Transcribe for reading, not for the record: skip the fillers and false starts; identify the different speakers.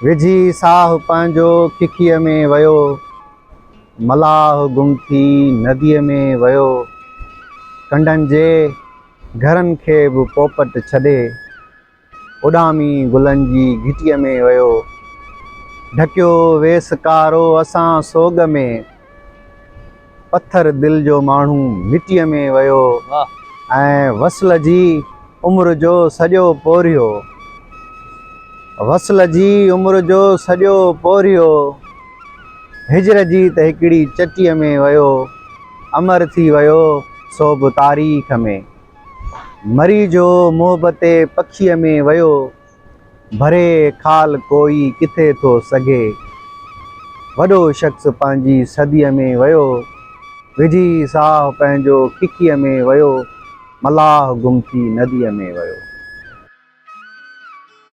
Speaker 1: विझी साहु पंहिंजो खिखीअ में वियो, मलाह गुम थी नदीअ में वियो। कंढनि जे घरनि खे बि पोपट छॾे, उॾामी गुलनि जी घिटीअ में वियो। ढकियो वेस कारो असां सोग में, पत्थर दिलि जो माण्हू मिटीअ में वियो। ऐं वसल जी उमिरि जो सॼो पोरियो, वसल जी उमिरि जो सॼो पोरियो। हिजर जी त हिकिड़ी चटीअ में वियो, अमर थी वियो सो बि तारीख़ में। मरी जो मोहबते पखीअ में वियो, भरे खाल कोई किथे थो सघे। वॾो शख़्स पंहिंजी सदीअ में वियो, विझी साहु पंहिंजो खिखीअ में वियो, मलाह गुम थी नदीअ में वियो।